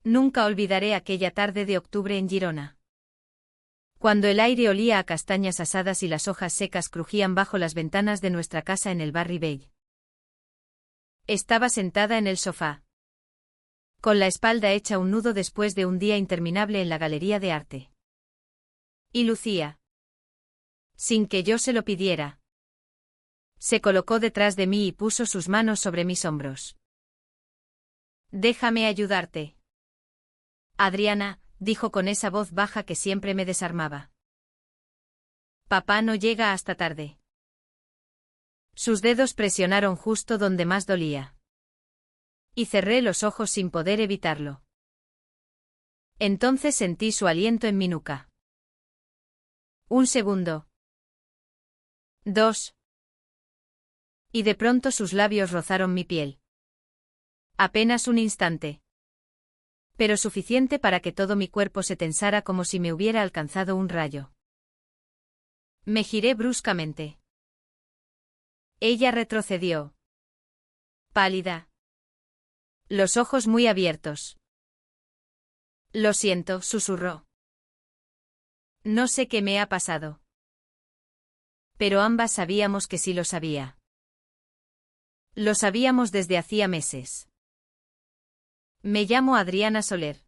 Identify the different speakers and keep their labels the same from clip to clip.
Speaker 1: Nunca olvidaré aquella tarde de octubre en Girona. Cuando el aire olía a castañas asadas y las hojas secas crujían bajo las ventanas de nuestra casa en el barri Vell. Estaba sentada en el sofá, con la espalda hecha un nudo después de un día interminable en la galería de arte. Y Lucía, sin que yo se lo pidiera, se colocó detrás de mí y puso sus manos sobre mis hombros. «Déjame ayudarte». «Adriana», dijo con esa voz baja que siempre me desarmaba. «Papá no llega hasta tarde». Sus dedos presionaron justo donde más dolía. Y cerré los ojos sin poder evitarlo. Entonces sentí su aliento en mi nuca. Un segundo. 2. Y de pronto sus labios rozaron mi piel. Apenas un instante. Pero suficiente para que todo mi cuerpo se tensara como si me hubiera alcanzado un rayo. Me giré bruscamente. Ella retrocedió. Pálida. Los ojos muy abiertos. «Lo siento», susurró. «No sé qué me ha pasado». Pero ambas sabíamos que sí lo sabía. Lo sabíamos desde hacía meses. Me llamo Adriana Soler.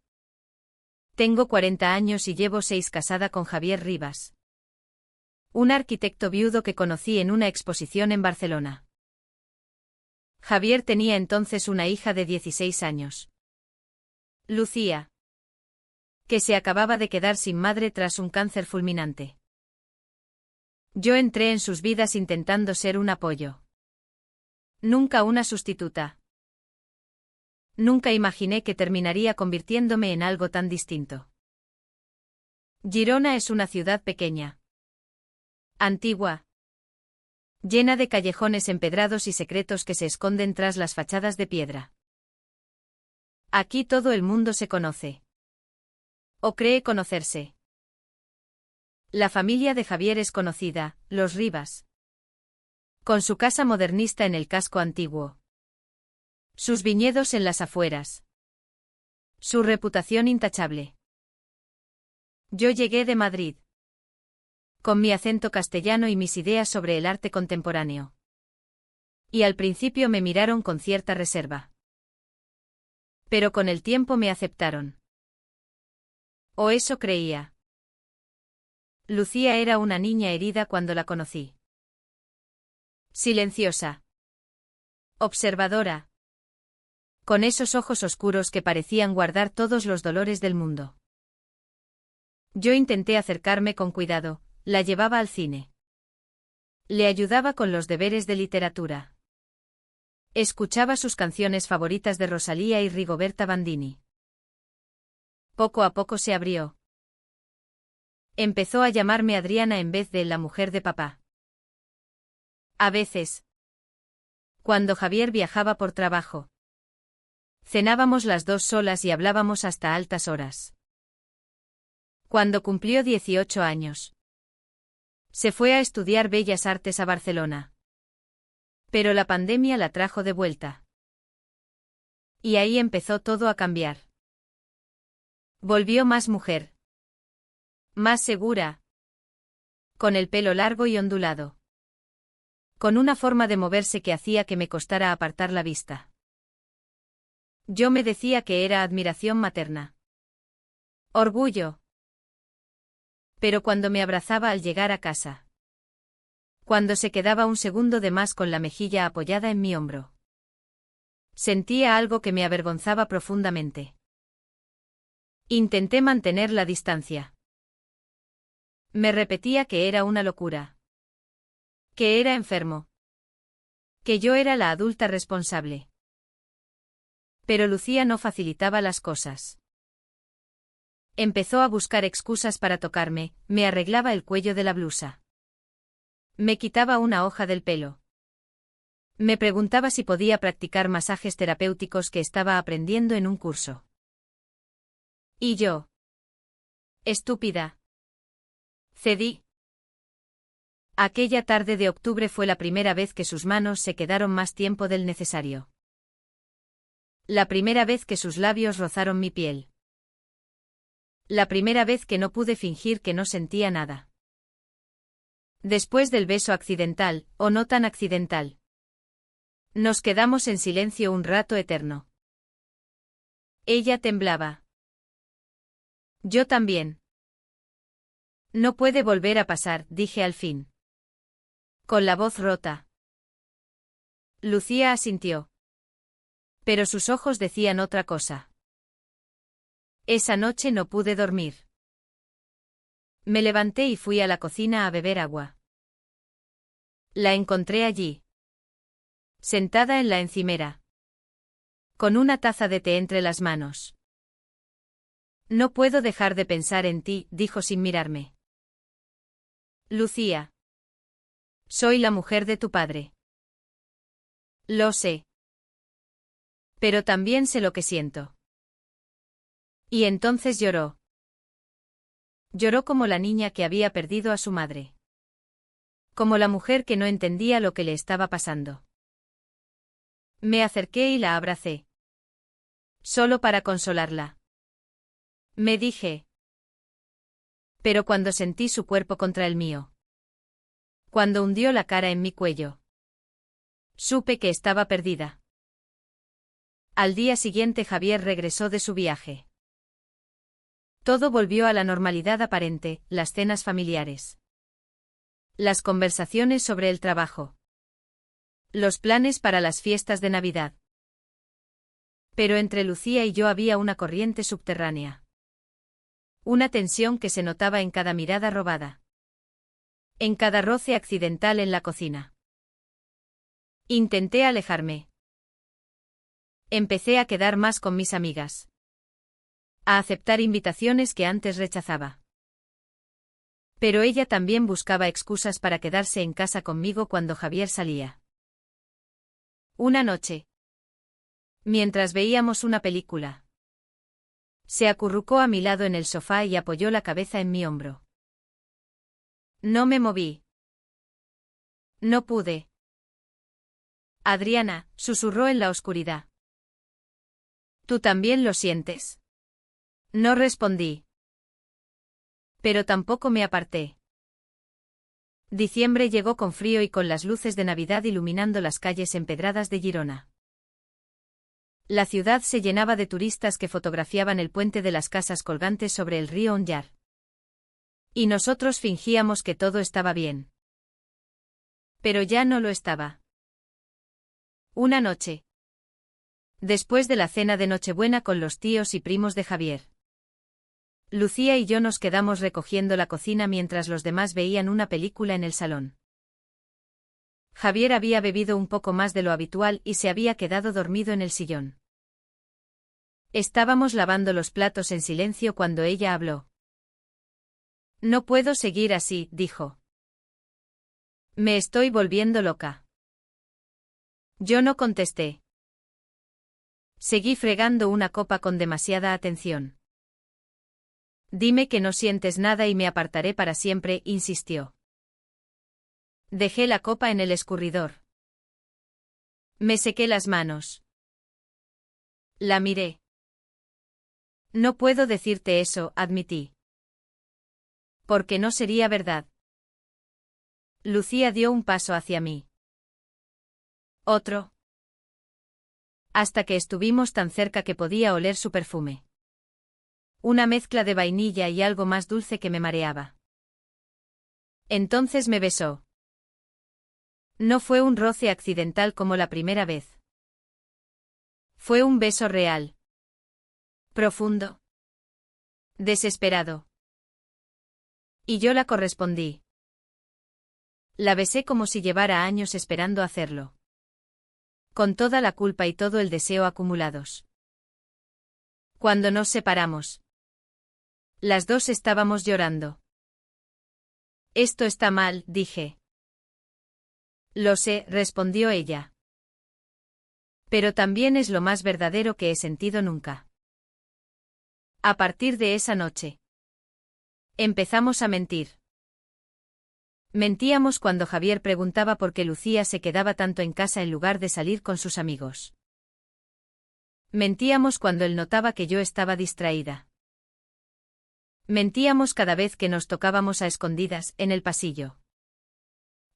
Speaker 1: Tengo 40 años y llevo 6 casada con Javier Rivas, un arquitecto viudo que conocí en una exposición en Barcelona. Javier tenía entonces una hija de 16 años. Lucía, que se acababa de quedar sin madre tras un cáncer fulminante. Yo entré en sus vidas intentando ser un apoyo. Nunca una sustituta. Nunca imaginé que terminaría convirtiéndome en algo tan distinto. Girona es una ciudad pequeña, antigua, llena de callejones empedrados y secretos que se esconden tras las fachadas de piedra. Aquí todo el mundo se conoce. O cree conocerse. La familia de Javier es conocida, los Rivas, con su casa modernista en el casco antiguo. Sus viñedos en las afueras. Su reputación intachable. Yo llegué de Madrid, con mi acento castellano y mis ideas sobre el arte contemporáneo. Y al principio me miraron con cierta reserva. Pero con el tiempo me aceptaron. O eso creía. Lucía era una niña herida cuando la conocí. Silenciosa. Observadora. Con esos ojos oscuros que parecían guardar todos los dolores del mundo. Yo intenté acercarme con cuidado, la llevaba al cine. Le ayudaba con los deberes de literatura. Escuchaba sus canciones favoritas de Rosalía y Rigoberta Bandini. Poco a poco se abrió. Empezó a llamarme Adriana en vez de la mujer de papá. A veces, cuando Javier viajaba por trabajo, cenábamos las dos solas y hablábamos hasta altas horas. Cuando cumplió 18 años, se fue a estudiar Bellas Artes a Barcelona. Pero la pandemia la trajo de vuelta. Y ahí empezó todo a cambiar. Volvió más mujer. Más segura. Con el pelo largo y ondulado. Con una forma de moverse que hacía que me costara apartar la vista. Yo me decía que era admiración materna. Orgullo. Pero cuando me abrazaba al llegar a casa. Cuando se quedaba un segundo de más con la mejilla apoyada en mi hombro. Sentía algo que me avergonzaba profundamente. Intenté mantener la distancia. Me repetía que era una locura. Que era enfermo. Que yo era la adulta responsable. Pero Lucía no facilitaba las cosas. Empezó a buscar excusas para tocarme, me arreglaba el cuello de la blusa. Me quitaba una hoja del pelo. Me preguntaba si podía practicar masajes terapéuticos que estaba aprendiendo en un curso. Y yo. Estúpida. Cedí. Aquella tarde de octubre fue la primera vez que sus manos se quedaron más tiempo del necesario. La primera vez que sus labios rozaron mi piel. La primera vez que no pude fingir que no sentía nada. Después del beso accidental, o no tan accidental. Nos quedamos en silencio un rato eterno. Ella temblaba. Yo también. No puede volver a pasar, dije al fin. Con la voz rota. Lucía asintió. Pero sus ojos decían otra cosa. Esa noche no pude dormir. Me levanté y fui a la cocina a beber agua. La encontré allí. Sentada en la encimera. Con una taza de té entre las manos. No puedo dejar de pensar en ti, dijo sin mirarme. Lucía. Soy la mujer de tu padre. Lo sé. Pero también sé lo que siento. Y entonces lloró. Lloró como la niña que había perdido a su madre. Como la mujer que no entendía lo que le estaba pasando. Me acerqué y la abracé. Solo para consolarla. Me dije. Pero cuando sentí su cuerpo contra el mío. Cuando hundió la cara en mi cuello. Supe que estaba perdida. Al día siguiente Javier regresó de su viaje. Todo volvió a la normalidad aparente, las cenas familiares. Las conversaciones sobre el trabajo. Los planes para las fiestas de Navidad. Pero entre Lucía y yo había una corriente subterránea. Una tensión que se notaba en cada mirada robada. En cada roce accidental en la cocina. Intenté alejarme. Empecé a quedar más con mis amigas. A aceptar invitaciones que antes rechazaba. Pero ella también buscaba excusas para quedarse en casa conmigo cuando Javier salía. Una noche. Mientras veíamos una película. Se acurrucó a mi lado en el sofá y apoyó la cabeza en mi hombro. No me moví. No pude. Adriana, susurró en la oscuridad. ¿Tú también lo sientes? No respondí. Pero tampoco me aparté. Diciembre llegó con frío y con las luces de Navidad iluminando las calles empedradas de Girona. La ciudad se llenaba de turistas que fotografiaban el puente de las casas colgantes sobre el río Onyar. Y nosotros fingíamos que todo estaba bien. Pero ya no lo estaba. Una noche. Después de la cena de Nochebuena con los tíos y primos de Javier. Lucía y yo nos quedamos recogiendo la cocina mientras los demás veían una película en el salón. Javier había bebido un poco más de lo habitual y se había quedado dormido en el sillón. Estábamos lavando los platos en silencio cuando ella habló. No puedo seguir así, dijo. Me estoy volviendo loca. Yo no contesté. Seguí fregando una copa con demasiada atención. Dime que no sientes nada y me apartaré para siempre, insistió. Dejé la copa en el escurridor. Me sequé las manos. La miré. No puedo decirte eso, admití. Porque no sería verdad. Lucía dio un paso hacia mí. Otro. Hasta que estuvimos tan cerca que podía oler su perfume. Una mezcla de vainilla y algo más dulce que me mareaba. Entonces me besó. No fue un roce accidental como la primera vez. Fue un beso real. Profundo. Desesperado. Y yo la correspondí. La besé como si llevara años esperando hacerlo. Con toda la culpa y todo el deseo acumulados. Cuando nos separamos. Las dos estábamos llorando. Esto está mal, dije. Lo sé, respondió ella. Pero también es lo más verdadero que he sentido nunca. A partir de esa noche. Empezamos a mentir. Mentíamos cuando Javier preguntaba por qué Lucía se quedaba tanto en casa en lugar de salir con sus amigos. Mentíamos cuando él notaba que yo estaba distraída. Mentíamos cada vez que nos tocábamos a escondidas, en el pasillo.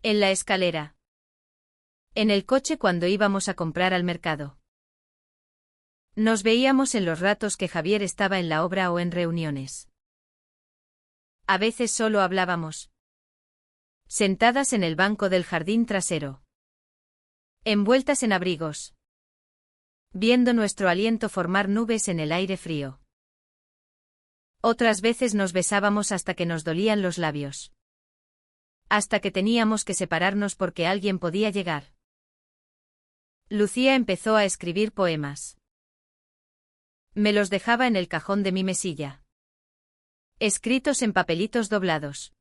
Speaker 1: En la escalera. En el coche cuando íbamos a comprar al mercado. Nos veíamos en los ratos que Javier estaba en la obra o en reuniones. A veces solo hablábamos. Sentadas en el banco del jardín trasero. Envueltas en abrigos. Viendo nuestro aliento formar nubes en el aire frío. Otras veces nos besábamos hasta que nos dolían los labios. Hasta que teníamos que separarnos porque alguien podía llegar. Lucía empezó a escribir poemas. Me los dejaba en el cajón de mi mesilla. Escritos en papelitos doblados.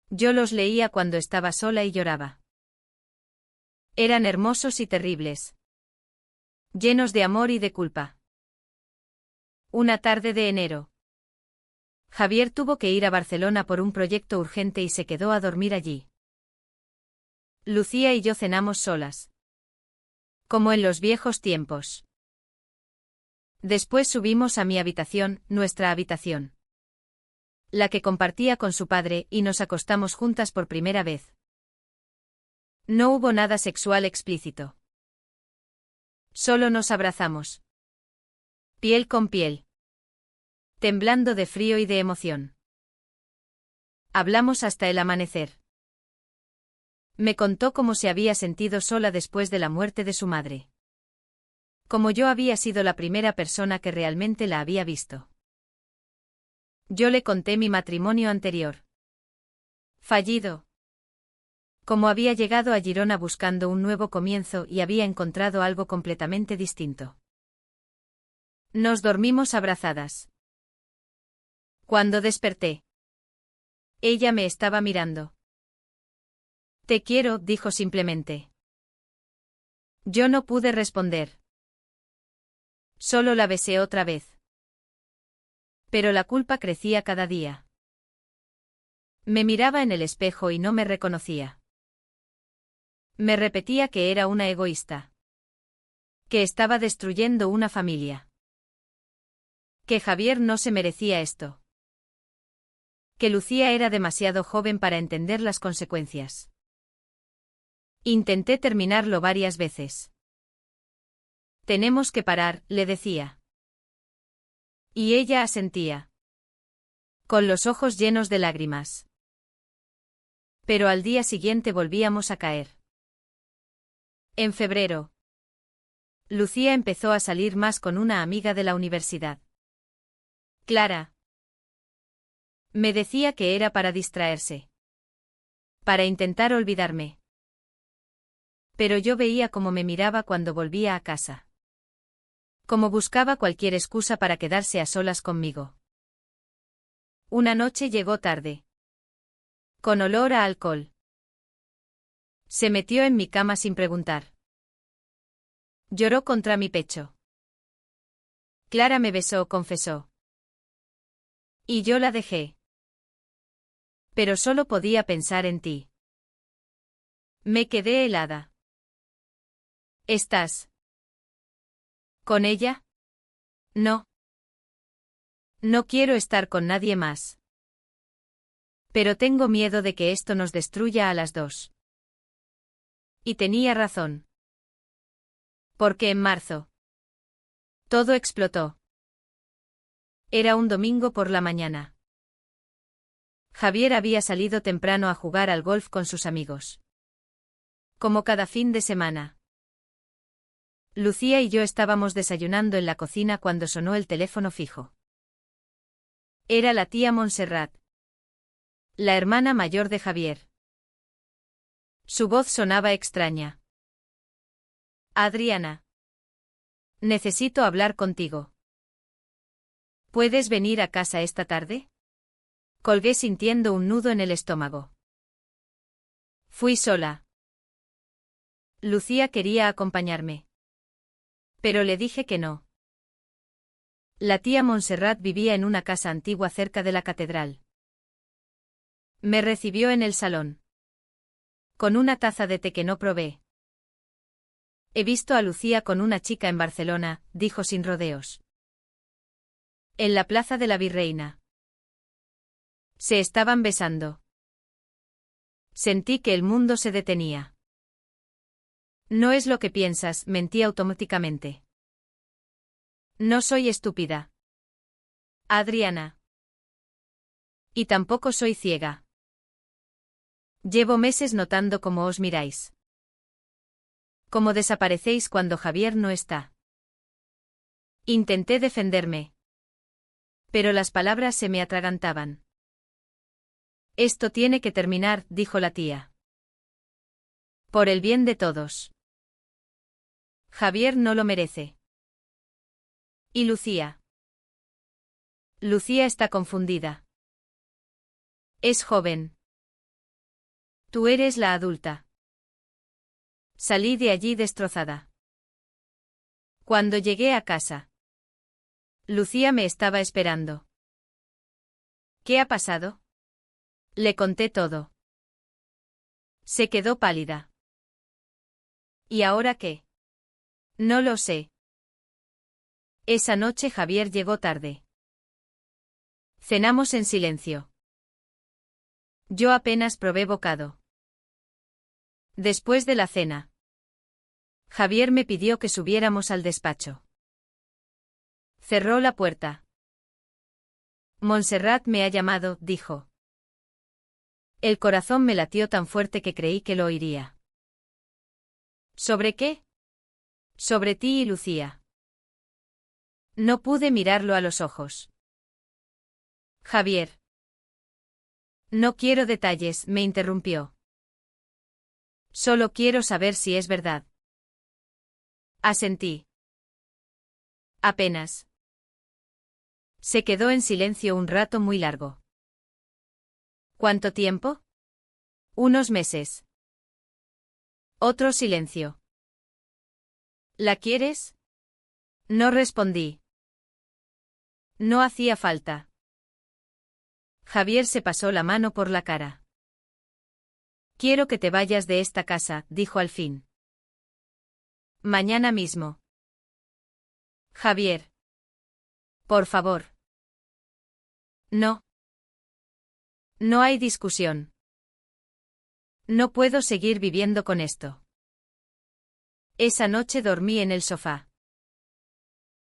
Speaker 1: Yo los leía cuando estaba sola y lloraba. Eran hermosos y terribles. Llenos de amor y de culpa. Una tarde de enero. Javier tuvo que ir a Barcelona por un proyecto urgente y se quedó a dormir allí. Lucía y yo cenamos solas. Como en los viejos tiempos. Después subimos a mi habitación, nuestra habitación. La que compartía con su padre, y nos acostamos juntas por primera vez. No hubo nada sexual explícito. Solo nos abrazamos. Piel con piel. Temblando de frío y de emoción. Hablamos hasta el amanecer. Me contó cómo se había sentido sola después de la muerte de su madre. Como yo había sido la primera persona que realmente la había visto. Yo le conté mi matrimonio anterior. Fallido. Como había llegado a Girona buscando un nuevo comienzo y había encontrado algo completamente distinto. Nos dormimos abrazadas. Cuando desperté. Ella me estaba mirando. Te quiero, dijo simplemente. Yo no pude responder. Solo la besé otra vez. Pero la culpa crecía cada día. Me miraba en el espejo y no me reconocía. Me repetía que era una egoísta. Que estaba destruyendo una familia. Que Javier no se merecía esto. Que Lucía era demasiado joven para entender las consecuencias. Intenté terminarlo varias veces. Tenemos que parar, le decía. Y ella asentía. Con los ojos llenos de lágrimas. Pero al día siguiente volvíamos a caer. En febrero. Lucía empezó a salir más con una amiga de la universidad. Clara. Me decía que era para distraerse. Para intentar olvidarme. Pero yo veía cómo me miraba cuando volvía a casa. Como buscaba cualquier excusa para quedarse a solas conmigo. Una noche llegó tarde. Con olor a alcohol. Se metió en mi cama sin preguntar. Lloró contra mi pecho. Clara me besó, confesó. Y yo la dejé. Pero solo podía pensar en ti. Me quedé helada. ¿Estás con ella? No. No quiero estar con nadie más. Pero tengo miedo de que esto nos destruya a las dos. Y tenía razón. Porque en marzo. Todo explotó. Era un domingo por la mañana. Javier había salido temprano a jugar al golf con sus amigos. Como cada fin de semana. Lucía y yo estábamos desayunando en la cocina cuando sonó el teléfono fijo. Era la tía Montserrat. La hermana mayor de Javier. Su voz sonaba extraña. Adriana. Necesito hablar contigo. ¿Puedes venir a casa esta tarde? Colgué sintiendo un nudo en el estómago. Fui sola. Lucía quería acompañarme. Pero le dije que no. La tía Montserrat vivía en una casa antigua cerca de la catedral. Me recibió en el salón. Con una taza de té que no probé. He visto a Lucía con una chica en Barcelona, dijo sin rodeos. En la plaza de la Virreina. Se estaban besando. Sentí que el mundo se detenía. No es lo que piensas, mentí automáticamente. No soy estúpida. Adriana. Y tampoco soy ciega. Llevo meses notando cómo os miráis. Cómo desaparecéis cuando Javier no está. Intenté defenderme. Pero las palabras se me atragantaban. Esto tiene que terminar, dijo la tía. Por el bien de todos. Javier no lo merece. ¿Y Lucía? Lucía está confundida. Es joven. Tú eres la adulta. Salí de allí destrozada. Cuando llegué a casa, Lucía me estaba esperando. ¿Qué ha pasado? Le conté todo. Se quedó pálida. ¿Y ahora qué? No lo sé. Esa noche Javier llegó tarde. Cenamos en silencio. Yo apenas probé bocado. Después de la cena, Javier me pidió que subiéramos al despacho. Cerró la puerta. Montserrat me ha llamado, dijo. El corazón me latió tan fuerte que creí que lo oiría. ¿Sobre qué? Sobre ti y Lucía. No pude mirarlo a los ojos. Javier. No quiero detalles, me interrumpió. Solo quiero saber si es verdad. Asentí. Apenas. Se quedó en silencio un rato muy largo. ¿Cuánto tiempo? Unos meses. Otro silencio. ¿La quieres? No respondí. No hacía falta. Javier se pasó la mano por la cara. Quiero que te vayas de esta casa, dijo al fin. Mañana mismo. Javier. Por favor. No. No hay discusión. No puedo seguir viviendo con esto. Esa noche dormí en el sofá.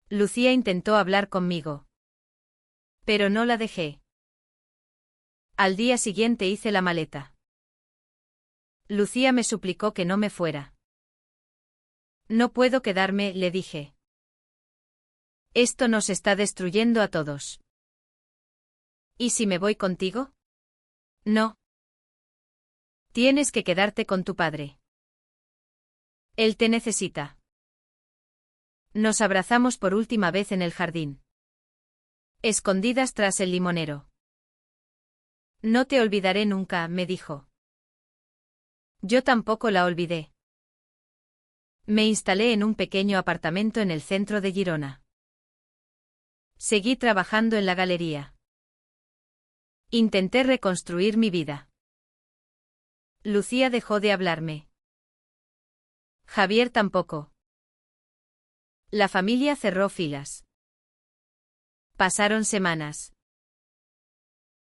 Speaker 1: Lucía intentó hablar conmigo. Pero no la dejé. Al día siguiente hice la maleta. Lucía me suplicó que no me fuera. No puedo quedarme, le dije. Esto nos está destruyendo a todos. ¿Y si me voy contigo? No. Tienes que quedarte con tu padre. Él te necesita. Nos abrazamos por última vez en el jardín. Escondidas tras el limonero. No te olvidaré nunca, me dijo. Yo tampoco la olvidé. Me instalé en un pequeño apartamento en el centro de Girona. Seguí trabajando en la galería. Intenté reconstruir mi vida. Lucía dejó de hablarme. Javier tampoco. La familia cerró filas. Pasaron semanas.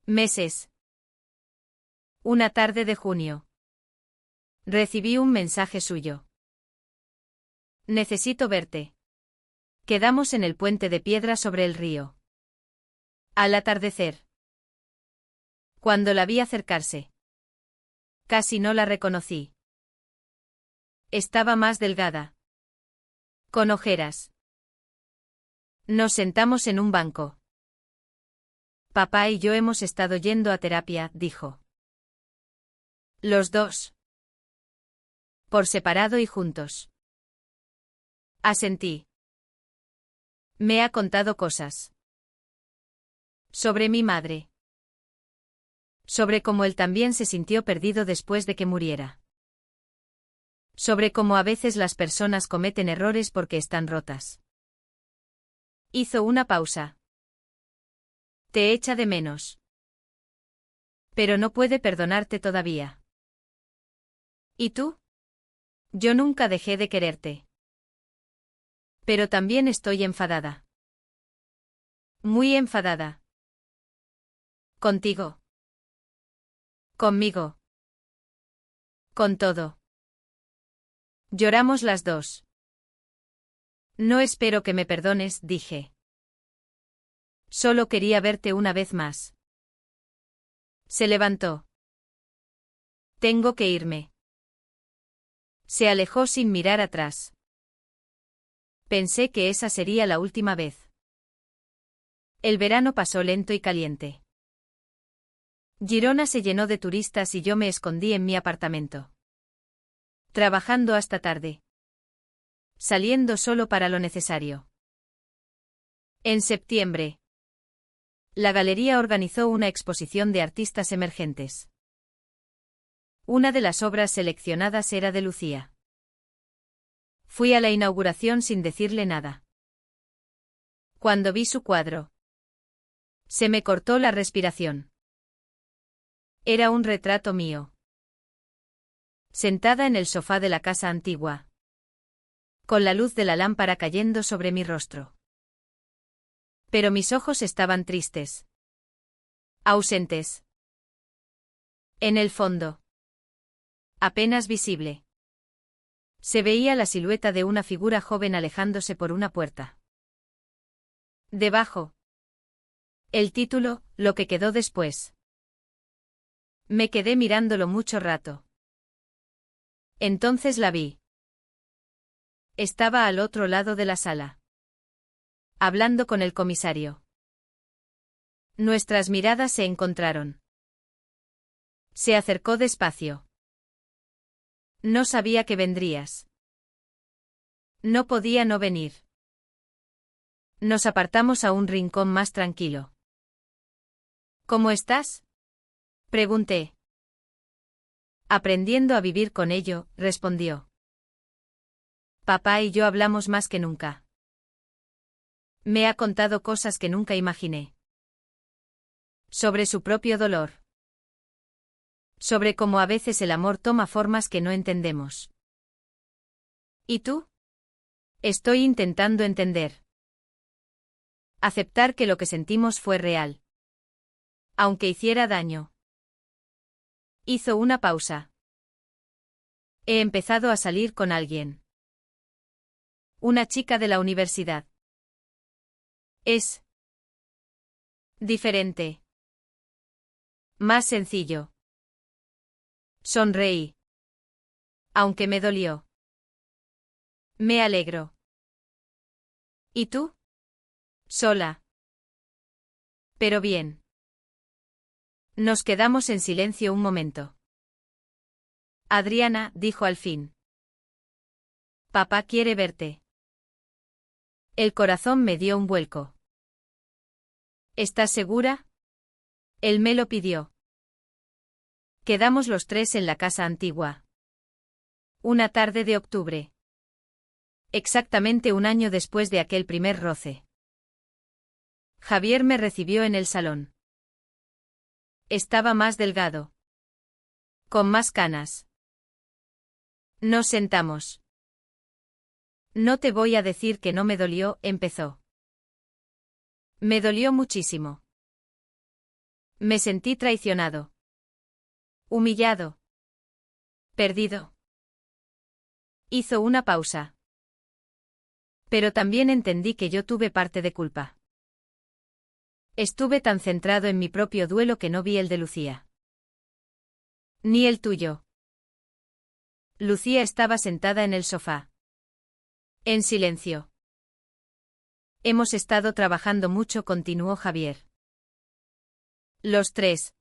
Speaker 1: Meses. Una tarde de junio. Recibí un mensaje suyo. Necesito verte. Quedamos en el puente de piedra sobre el río. Al atardecer. Cuando la vi acercarse. Casi no la reconocí. Estaba más delgada. Con ojeras. Nos sentamos en un banco. Papá y yo hemos estado yendo a terapia, dijo. Los dos. Por separado y juntos. Asentí. Me ha contado cosas. Sobre mi madre. Sobre cómo él también se sintió perdido después de que muriera. Sobre cómo a veces las personas cometen errores porque están rotas. Hizo una pausa. Te echa de menos. Pero no puede perdonarte todavía. ¿Y tú? Yo nunca dejé de quererte. Pero también estoy enfadada. Muy enfadada. Contigo. Conmigo. Con todo. Lloramos las dos. No espero que me perdones, dije. Solo quería verte una vez más. Se levantó. Tengo que irme. Se alejó sin mirar atrás. Pensé que esa sería la última vez. El verano pasó lento y caliente. Girona se llenó de turistas y yo me escondí en mi apartamento. Trabajando hasta tarde. Saliendo solo para lo necesario. En septiembre. La galería organizó una exposición de artistas emergentes. Una de las obras seleccionadas era de Lucía. Fui a la inauguración sin decirle nada. Cuando vi su cuadro, se me cortó la respiración. Era un retrato mío. Sentada en el sofá de la casa antigua. Con la luz de la lámpara cayendo sobre mi rostro. Pero mis ojos estaban tristes. Ausentes. En el fondo. Apenas visible. Se veía la silueta de una figura joven alejándose por una puerta. Debajo. El título, Lo que quedó después. Me quedé mirándolo mucho rato. Entonces la vi. Estaba al otro lado de la sala. Hablando con el comisario. Nuestras miradas se encontraron. Se acercó despacio. No sabía que vendrías. No podía no venir. Nos apartamos a un rincón más tranquilo. ¿Cómo estás? Pregunté. Aprendiendo a vivir con ello, respondió. Papá y yo hablamos más que nunca. Me ha contado cosas que nunca imaginé. Sobre su propio dolor. Sobre cómo a veces el amor toma formas que no entendemos. ¿Y tú? Estoy intentando entender. Aceptar que lo que sentimos fue real. Aunque hiciera daño. Hizo una pausa. He empezado a salir con alguien. Una chica de la universidad. Es diferente. Más sencillo. Sonreí. Aunque me dolió. Me alegro. ¿Y tú? Sola. Pero bien. Nos quedamos en silencio un momento. Adriana, dijo al fin. Papá quiere verte. El corazón me dio un vuelco. ¿Estás segura? Él me lo pidió. Quedamos los tres en la casa antigua. Una tarde de octubre. Exactamente un año después de aquel primer roce. Javier me recibió en el salón. Estaba más delgado. Con más canas. Nos sentamos. No te voy a decir que no me dolió, empezó. Me dolió muchísimo. Me sentí traicionado. Humillado. Perdido. Hizo una pausa. Pero también entendí que yo tuve parte de culpa. Estuve tan centrado en mi propio duelo que no vi el de Lucía. Ni el tuyo. Lucía estaba sentada en el sofá. En silencio. Hemos estado trabajando mucho, continuó Javier. Los tres.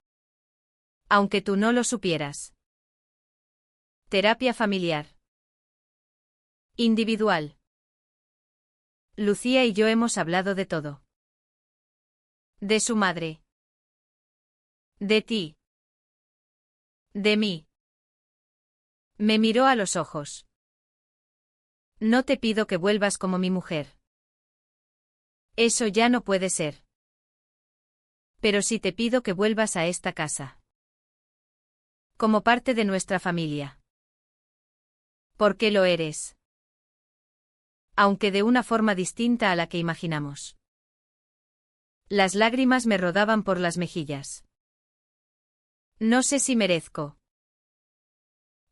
Speaker 1: Aunque tú no lo supieras. Terapia familiar. Individual. Lucía y yo hemos hablado de todo. De su madre. De ti. De mí. Me miró a los ojos. No te pido que vuelvas como mi mujer. Eso ya no puede ser. Pero sí te pido que vuelvas a esta casa. Como parte de nuestra familia. Porque lo eres. Aunque de una forma distinta a la que imaginamos. Las lágrimas me rodaban por las mejillas. No sé si merezco.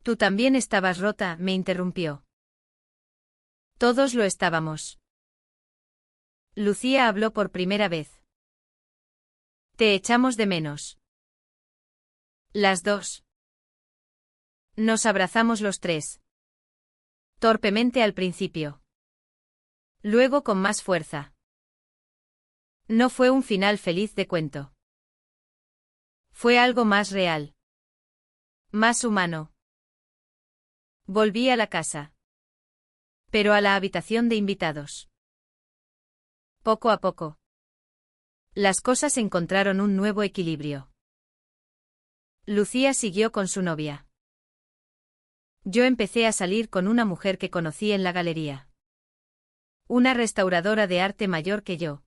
Speaker 1: Tú también estabas rota, me interrumpió. Todos lo estábamos. Lucía habló por primera vez. Te echamos de menos. Las dos. Nos abrazamos los tres. Torpemente al principio. Luego con más fuerza. No fue un final feliz de cuento. Fue algo más real. Más humano. Volví a la casa. Pero a la habitación de invitados. Poco a poco. Las cosas encontraron un nuevo equilibrio. Lucía siguió con su novia. Yo empecé a salir con una mujer que conocí en la galería. Una restauradora de arte mayor que yo.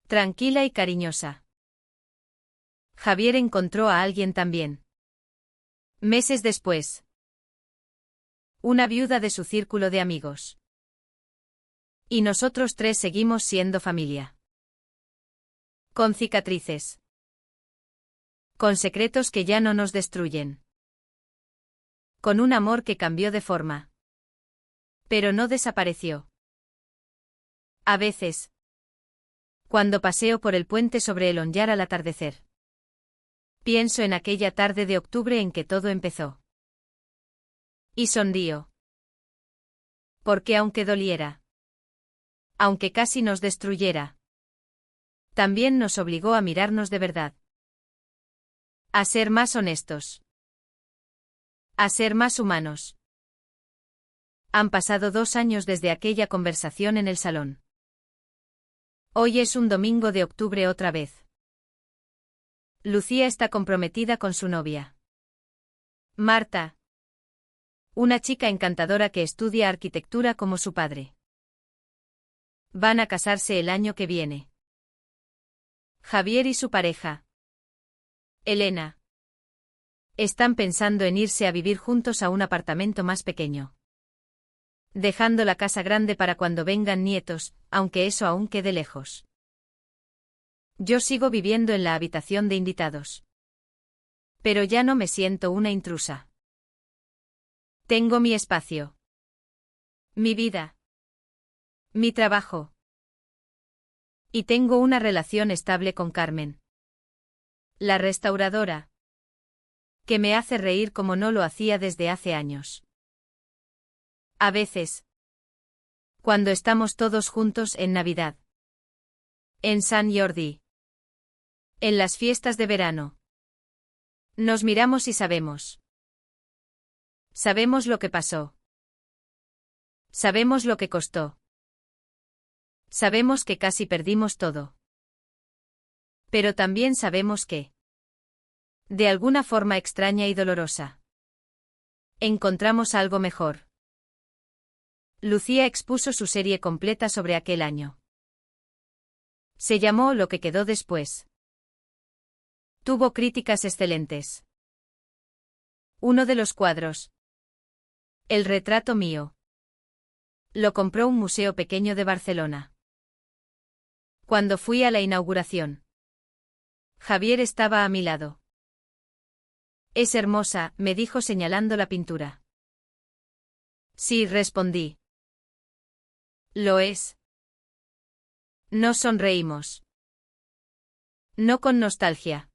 Speaker 1: Tranquila y cariñosa. Javier encontró a alguien también. Meses después. Una viuda de su círculo de amigos. Y nosotros tres seguimos siendo familia. Con cicatrices. Con secretos que ya no nos destruyen. Con un amor que cambió de forma. Pero no desapareció. A veces. Cuando paseo por el puente sobre el Onyar al atardecer. Pienso en aquella tarde de octubre en que todo empezó. Y sonrío. Porque aunque doliera. Aunque casi nos destruyera. También nos obligó a mirarnos de verdad. A ser más honestos. A ser más humanos. Han pasado 2 años desde aquella conversación en el salón. Hoy es un domingo de octubre otra vez. Lucía está comprometida con su novia. Marta. Una chica encantadora que estudia arquitectura como su padre. Van a casarse el año que viene. Javier y su pareja. Elena. Están pensando en irse a vivir juntos a un apartamento más pequeño. Dejando la casa grande para cuando vengan nietos, aunque eso aún quede lejos. Yo sigo viviendo en la habitación de invitados. Pero ya no me siento una intrusa. Tengo mi espacio. Mi vida. Mi trabajo. Y tengo una relación estable con Carmen. La restauradora. Que me hace reír como no lo hacía desde hace años. A veces. Cuando estamos todos juntos en Navidad. En Sant Jordi. En las fiestas de verano. Nos miramos y sabemos. Sabemos lo que pasó. Sabemos lo que costó. Sabemos que casi perdimos todo. Pero también sabemos que. De alguna forma extraña y dolorosa. Encontramos algo mejor. Lucía expuso su serie completa sobre aquel año. Se llamó Lo que quedó después. Tuvo críticas excelentes. Uno de los cuadros. El retrato mío. Lo compró un museo pequeño de Barcelona. Cuando fui a la inauguración. Javier estaba a mi lado. Es hermosa, me dijo señalando la pintura. Sí, respondí. Lo es. Nos sonreímos. No con nostalgia.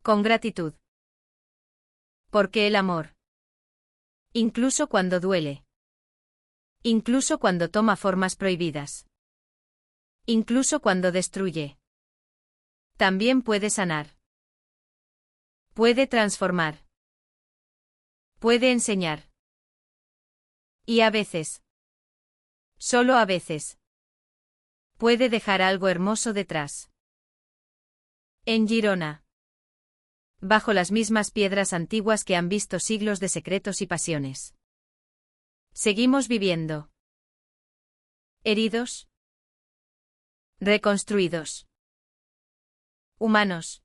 Speaker 1: Con gratitud. Porque el amor. Incluso cuando duele. Incluso cuando toma formas prohibidas. Incluso cuando destruye. También puede sanar. Puede transformar. Puede enseñar. Y a veces. Solo a veces. Puede dejar algo hermoso detrás. En Girona. Bajo las mismas piedras antiguas que han visto siglos de secretos y pasiones. Seguimos viviendo. Heridos. Reconstruidos. Humanos.